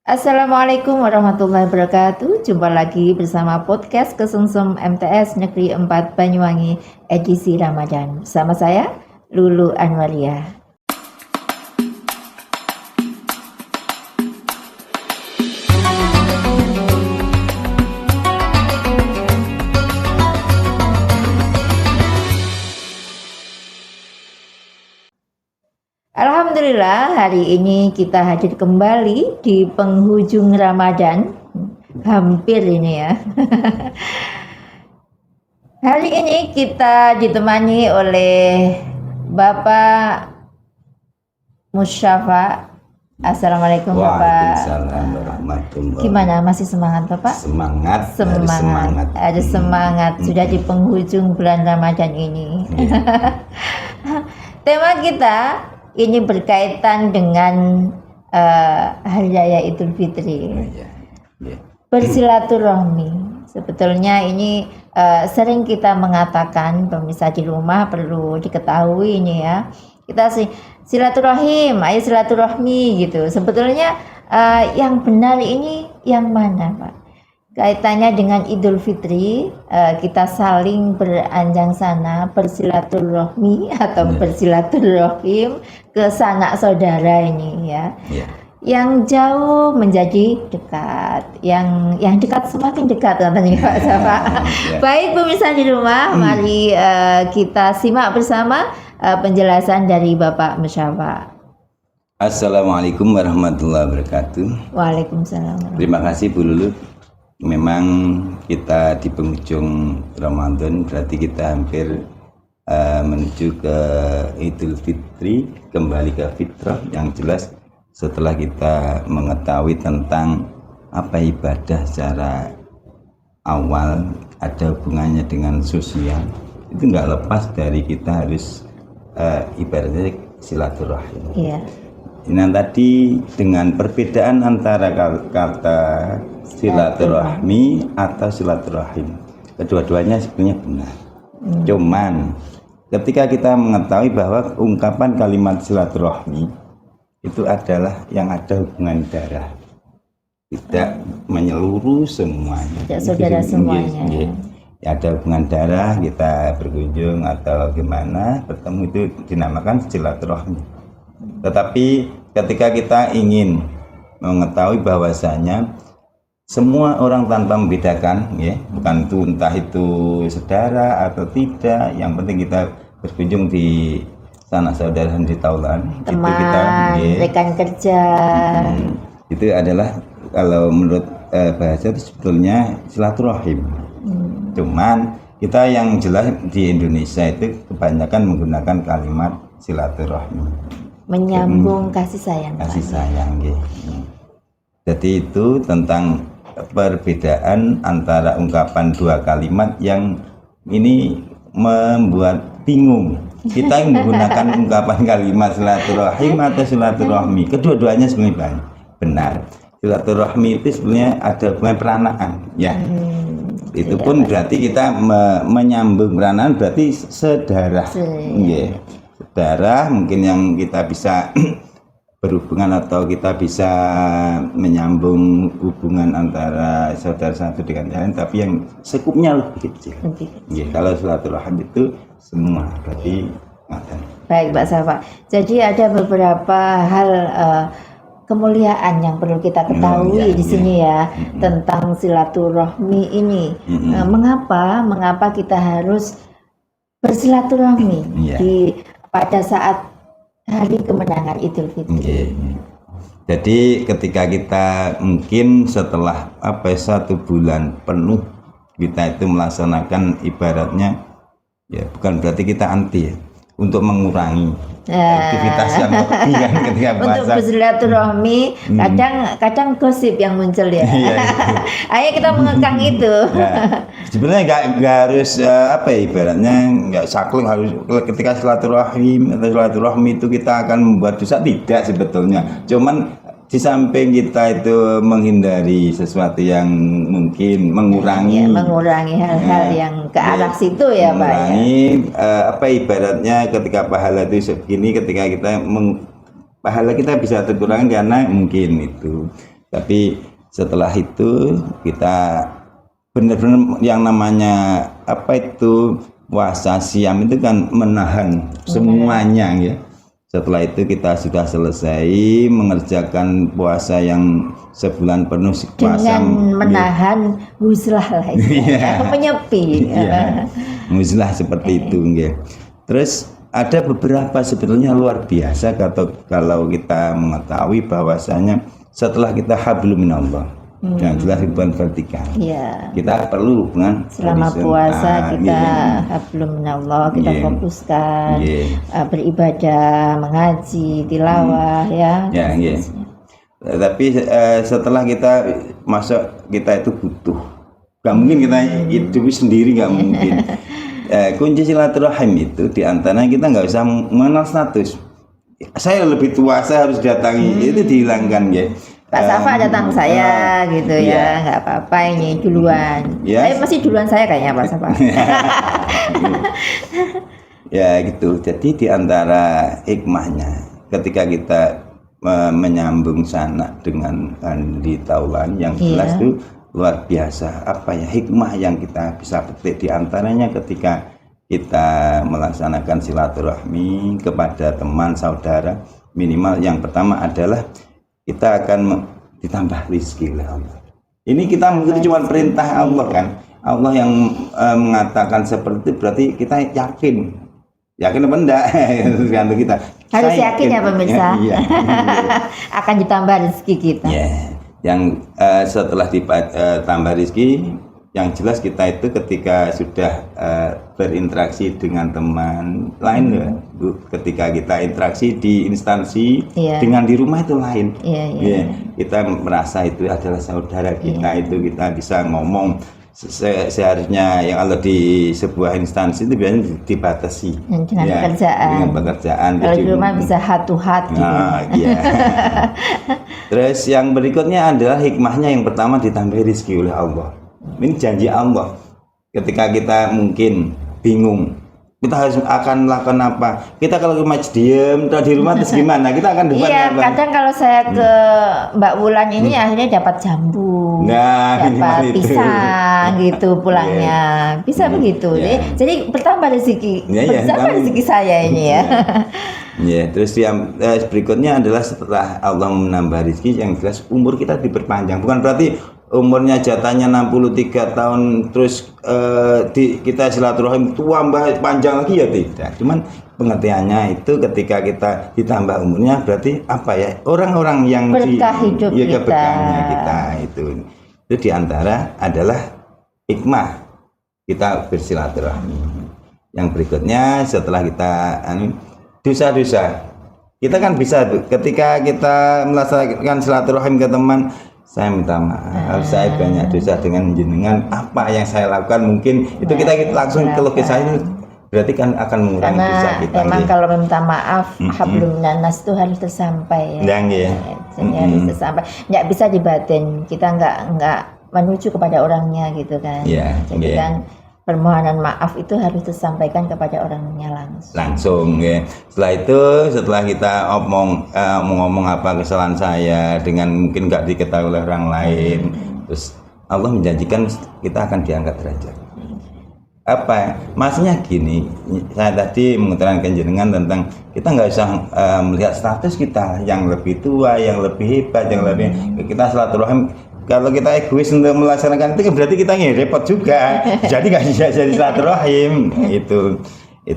Assalamualaikum warahmatullahi wabarakatuh. Jumpa lagi bersama podcast Kesengsem MTS Negeri 4 Banyuwangi edisi Ramadan. Bersama saya Lulu Anwaria. Alhamdulillah, hari ini kita hadir kembali di penghujung Ramadan. Hampir ini ya. Hari ini kita ditemani oleh Bapak Musyafa. Assalamualaikum Bapak. Waalaikumsalam warahmatullahi. Gimana, masih semangat Bapak? Semangat. Ada semangat. Sudah di penghujung bulan Ramadan ini. Tema kita ini berkaitan dengan Hari Raya Idul Fitri. Bersilaturahmi. Sebetulnya ini sering kita mengatakan, pemirsa di rumah perlu diketahui ini ya. Kita silaturahim, ayo silaturahmi gitu. Sebetulnya yang benar ini yang mana, Pak? Kaitannya dengan Idul Fitri, kita saling beranjang sana, bersilaturahmi atau bersilaturahim ke sanak saudara ini ya. Yang jauh menjadi dekat, yang dekat semakin dekat katanya Pak Safa. Baik pemirsa di rumah, mari kita simak bersama penjelasan dari Bapak Musyafa. Assalamualaikum warahmatullahi wabarakatuh. Waalaikumsalam. Terima kasih Bu Lulu. Memang kita di penghujung Ramadan, berarti kita hampir menuju ke Idul Fitri, kembali ke fitrah. Yang jelas setelah kita mengetahui tentang apa ibadah secara awal ada hubungannya dengan sosial, itu nggak lepas dari kita harus ibaratnya silaturahim. Iya. Nah tadi dengan perbedaan antara kata silaturahmi atau silaturahim, kedua-duanya sebenarnya benar. Cuman ketika kita mengetahui bahwa ungkapan kalimat silaturahmi itu adalah yang ada hubungan darah, tidak menyeluruh semuanya. Tidak saudara semuanya. Ya, ada hubungan darah, kita berkunjung atau gimana bertemu, itu dinamakan silaturahmi. Tetapi ketika kita ingin mengetahui bahwasanya semua orang tanpa membedakan, ya, bukan itu entah itu saudara atau tidak, yang penting kita berkunjung di sana saudara di taulan, teman, itu kita rekan kerja. Itu adalah kalau menurut bahasa itu sebetulnya silaturahim. Cuman kita yang jelas di Indonesia itu kebanyakan menggunakan kalimat silaturahmi. Menyambung kasih sayang. Kasih sayang, gitu. Jadi itu tentang perbedaan antara ungkapan dua kalimat yang ini membuat bingung. Kita menggunakan ungkapan kalimat silaturahim atau silaturahmi. Kedua-duanya sebenarnya benar. Silaturahmi itu sebenarnya ada hubungan peranaan, ya. Itu pun berarti kita menyambung peranaan, berarti saudara. Yeah. Saudara mungkin yang kita bisa berhubungan atau kita bisa menyambung hubungan antara saudara satu dengan lain, tapi yang sekupnya lebih kecil. Ya, kalau silaturahim itu semua berarti baik Pak Safa. Jadi ada beberapa hal kemuliaan yang perlu kita ketahui di sini ya, tentang silaturahmi ini. Mengapa kita harus bersilaturahmi pada saat hari kemenangan Idul Fitri? Jadi ketika kita mungkin setelah satu bulan penuh kita itu melaksanakan ibaratnya, ya bukan berarti kita anti ya, untuk mengurangi aktivitas yang berlebihan ketika puasa. Untuk bersilaturahmi, kadang gosip yang muncul ya. Ayo kita mengekang itu. Sebenarnya nggak harus ibaratnya nggak saklek harus ketika silaturahim atau silaturahmi itu kita akan membuat dosa, tidak sebetulnya. Cuman di samping kita itu menghindari sesuatu yang mungkin mengurangi hal-hal yang ke arah situ ya Pak. Mengurangi ibaratnya ketika pahala itu segini, ketika kita pahala kita bisa terkurangi karena mungkin itu Tapi setelah itu kita benar-benar yang namanya apa itu puasa siam itu kan menahan semuanya ya. Setelah itu kita sudah selesai mengerjakan puasa yang sebulan penuh puasa dengan menahan huzlah lah Iya. menyepi. Iya. Muslah seperti itu nggih. Terus ada beberapa sebetulnya luar biasa kalau kita mengetahui bahwasanya setelah kita hablum minallah yang jelas hubungan vertikal. Iya. Kita perlu hubungan Selama puasa kita iya. hablum minallah, kita Iya. fokuskan Iya. beribadah, mengaji, tilawah ya. Ya, iya. Tapi setelah kita masuk kita itu butuh. Gak mungkin kita hidup sendiri, gak mungkin. Kunci silaturahim itu diantaranya kita nggak usah mengenal status. Saya lebih tua, saya harus datangi. Itu dihilangkan ya. Pak Safa datang saya gitu iya. ya, nggak apa-apa ini duluan. Iya. Masih duluan saya kayaknya Pak Safa. Ya gitu. Jadi diantara hikmahnya ketika kita menyambung sanak dengan Andi Taulan yang jelas Iya. itu luar biasa. Apa ya hikmah yang kita bisa petik diantaranya ketika kita melaksanakan silaturahmi kepada teman saudara, minimal yang pertama adalah kita akan ditambah rezeki oleh Allah. Ini kita mengikuti cuma perintah Allah kan. Allah yang mengatakan seperti itu berarti kita yakin apa enggak tergantung kita. Harus Saya yakin ya pemirsa. Iya. Akan ditambah rezeki kita. Ya, yang setelah ditambah rezeki, yang jelas kita itu ketika sudah berinteraksi dengan teman lain ya, Bu, ketika kita interaksi di instansi Iya. dengan di rumah itu lain. Iya, iya. Ya, kita merasa itu adalah saudara kita, itu kita bisa ngomong seharusnya yang ada di sebuah instansi itu biasanya dibatasi Dengan pekerjaan. dengan pekerjaan. Kalau Jadi, di rumah bisa heart to heart gitu. nah, iya. Terus yang berikutnya adalah hikmahnya yang pertama ditambah rezeki oleh Allah. Ini janji Allah. Ketika kita mungkin bingung, kita harus akan melakukan apa? Kita kalau rumah diem, di rumah terus gimana? Kita akan dapat Iya, apa? kadang kalau saya ke Mbak Wulan ini akhirnya dapat jambu, Nah, minimal dapat itu. pisang gitu pulangnya, bisa begitu. Iya. Jadi bertambah rezeki, Iya, iya, bertambah tambah. rezeki saya ini ya. Ya, terus yang berikutnya adalah setelah Allah menambah rezeki yang jelas umur kita diperpanjang. Bukan berarti umurnya jatahnya 63 tahun terus kita silaturahim tua mbak panjang lagi ya tidak. Cuman pengertiannya itu ketika kita ditambah umurnya berarti apa ya? Orang-orang yang Berkah hidup ya, kita. keberkahannya kita itu. Itu diantara adalah hikmah kita bersilaturahmi. Yang berikutnya setelah kita dosa-dosa, kita kan bisa ketika kita melaksanakan silaturahim ke teman, saya minta maaf, saya banyak dosa dengan jenengan, apa yang saya lakukan mungkin itu kita langsung ke lokasi itu berarti kan akan mengurangi dosa Karena kita. memang nggih. kalau meminta maaf, hablum minas itu harus tersampai ya. Nggih. Jadi harus tersampai. Nggak bisa dibatin, kita nggak menuju kepada orangnya gitu kan. Iya, Jadi nggih. kan permohonan maaf itu harus disampaikan kepada orangnya langsung. Ya. Setelah kita ngomong apa kesalahan saya dengan mungkin nggak diketahui oleh orang lain, terus Allah menjanjikan kita akan diangkat derajat. Apa? Maksudnya gini, saya tadi mengutarakan jenengan tentang kita nggak usah melihat status kita yang lebih tua, yang lebih hebat, yang lebih kita silaturahim. Kalau kita egois untuk melaksanakan itu berarti kita repot juga. Jadi nggak bisa jadi silaturahim itu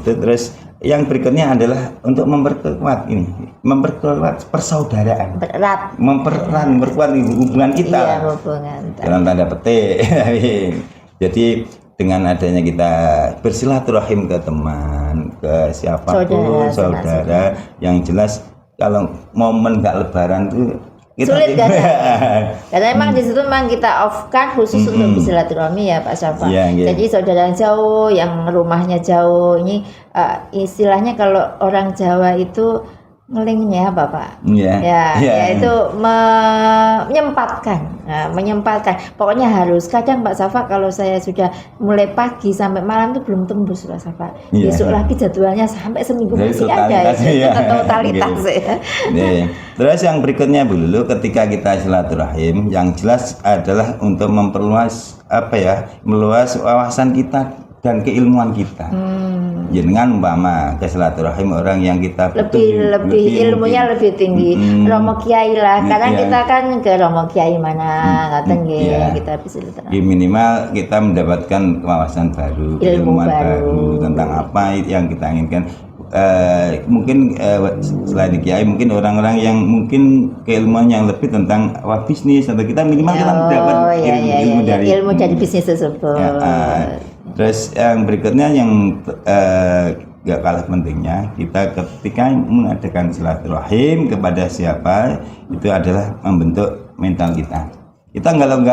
terus yang berikutnya adalah untuk memperkuat persaudaraan, memperkuat hubungan kita Iya, hubungan. dalam tanda petik. Jadi dengan adanya kita bersilaturahim ke teman, ke siapapun saudara yang jelas kalau momen nggak lebaran itu sulit kan? Karena emang di situ memang kita off-kan khusus untuk bersilaturahmi ya Pak Syafa. Iya, iya. Jadi saudara yang jauh, yang rumahnya jauh ini istilahnya kalau orang Jawa itu ngelingnya Bapak. Ya, Yaitu menyempatkan. Nah, menyempatkan. Pokoknya harus. Kadang Pak Safa kalau saya sudah mulai pagi sampai malam itu belum tembus Pak Safa. Besok lagi jadwalnya sampai seminggu Jadi masih ada. Itu totalitas ya. Terus yang berikutnya Bu Lulu, ketika kita silaturahim, yang jelas adalah untuk memperluas meluas wawasan kita dan keilmuan kita. Dengan umpama ke silaturahim orang yang kita lebih ilmunya lebih tinggi. Romo Kiai lah, karena kita kan ke Romo Kiai mana ngaten nggih, kita bisa minimal kita mendapatkan wawasan baru, ilmuwan baru tentang apa yang kita inginkan. Mungkin selain Kiai, mungkin orang-orang yang mungkin keilmuan yang lebih tentang bisnis, atau kita minimal kita mendapat ilmu dari bisnis tersebut. Terus yang berikutnya yang gak kalah pentingnya, kita ketika mengadakan silaturahim kepada siapa, itu adalah membentuk mental kita. Kita kalau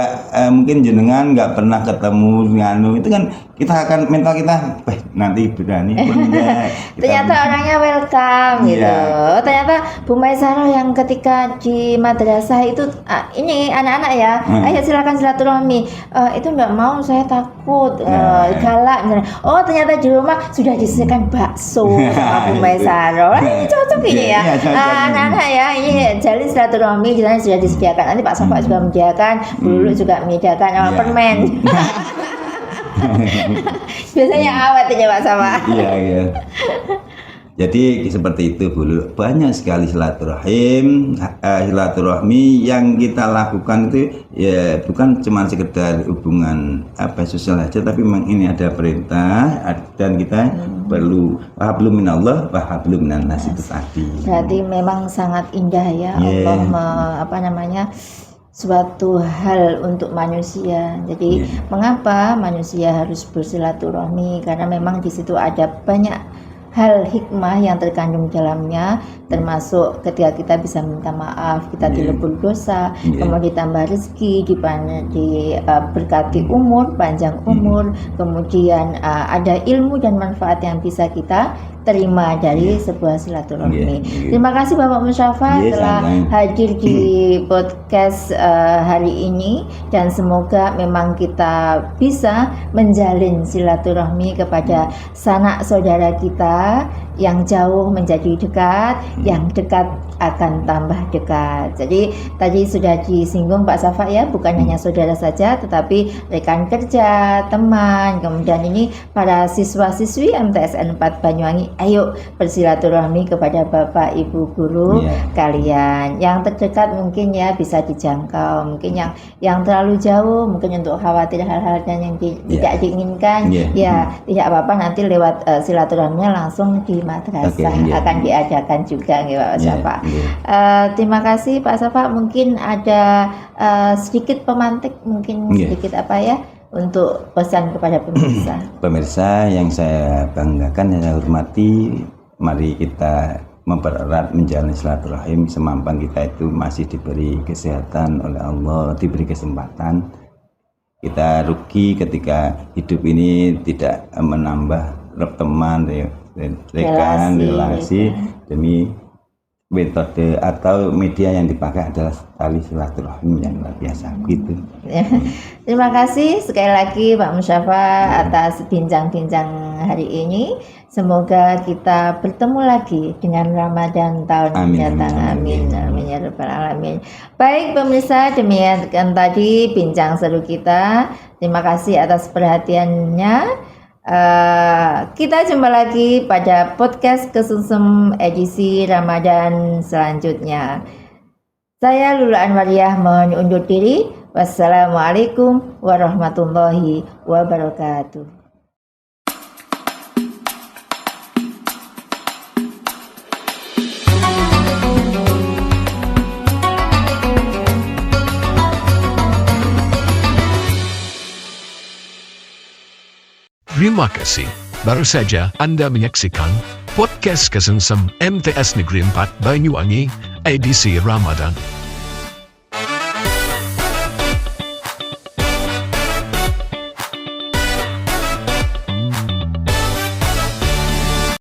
mungkin jenengan nggak pernah ketemu dengan itu kan kita akan mental kita nanti berani ternyata orangnya welcome gitu. Ternyata Bu Maisaro yang ketika di madrasah itu ini anak-anak ya, ayo silakan silaturahmi, itu nggak mau, saya takut galak. Oh ternyata di rumah sudah disediakan bakso sama Bu Maisaro. Ini cocok ini ya, anak-anak ya, ini jalin silaturahmi di sana sudah disediakan. Nanti Pak Safa juga menyediakan, dulu juga menyediakan sama permen. Biasanya awet aja Pak Safa. Iya. Jadi seperti itu Bu Lulu. Banyak sekali silaturahim, silaturahmi yang kita lakukan itu ya bukan cuma sekedar hubungan sosial saja, tapi memang ini ada perintah dan kita perlu hablum minallah wa hablum minan nas itu tadi. Berarti memang sangat indah ya Allah suatu hal untuk manusia. Jadi mengapa manusia harus bersilaturahmi? Karena memang di situ ada banyak hal hikmah yang terkandung dalamnya, termasuk ketika kita bisa minta maaf, kita dilebur dosa, kemudian ditambah rezeki, diberkati umur, panjang umur, kemudian ada ilmu dan manfaat yang bisa kita terima dari sebuah silaturahmi. Terima kasih Bapak Musyafa telah hadir di podcast hari ini, dan semoga memang kita bisa menjalin silaturahmi kepada sanak saudara kita yang jauh menjadi dekat, yang dekat akan tambah dekat. Jadi tadi sudah disinggung Pak Safa ya, bukan hanya saudara saja tetapi rekan kerja, teman, kemudian ini para siswa-siswi MTSN 4 Banyuwangi, ayo bersilaturahmi kepada Bapak Ibu guru kalian. Yang terdekat mungkin ya bisa dijangkau, mungkin yang terlalu jauh mungkin untuk khawatir hal-hal yang tidak diinginkan tidak apa-apa, nanti lewat silaturahminya langsung di madrasah akan diadakan juga Pak Safa. Terima kasih Pak Safa. Mungkin ada sedikit pemantik, mungkin sedikit untuk pesan kepada pemirsa. Pemirsa yang saya banggakan dan saya hormati, mari kita mempererat menjalin silaturahim semampan kita itu masih diberi kesehatan oleh Allah, diberi kesempatan. Kita rugi ketika hidup ini tidak menambah teman, rekan, relasi demi metode atau media yang dipakai adalah tali silaturahim yang luar biasa gitu. Terima kasih sekali lagi Pak Musyafa atas bincang-bincang hari ini. Semoga kita bertemu lagi dengan Ramadan tahun mendatang. Amin ya rabbal alamin. Baik pemirsa, demikian tadi bincang seru kita. Terima kasih atas perhatiannya. Kita jumpa lagi pada podcast Kesungsem edisi Ramadan selanjutnya. Saya Lulu Anwariah mohon undur diri. Wassalamualaikum warahmatullahi wabarakatuh. Terima kasih. Baru saja Anda menyaksikan podcast Kesungsem MTS Negeri 4 Banyuwangi edisi Ramadan.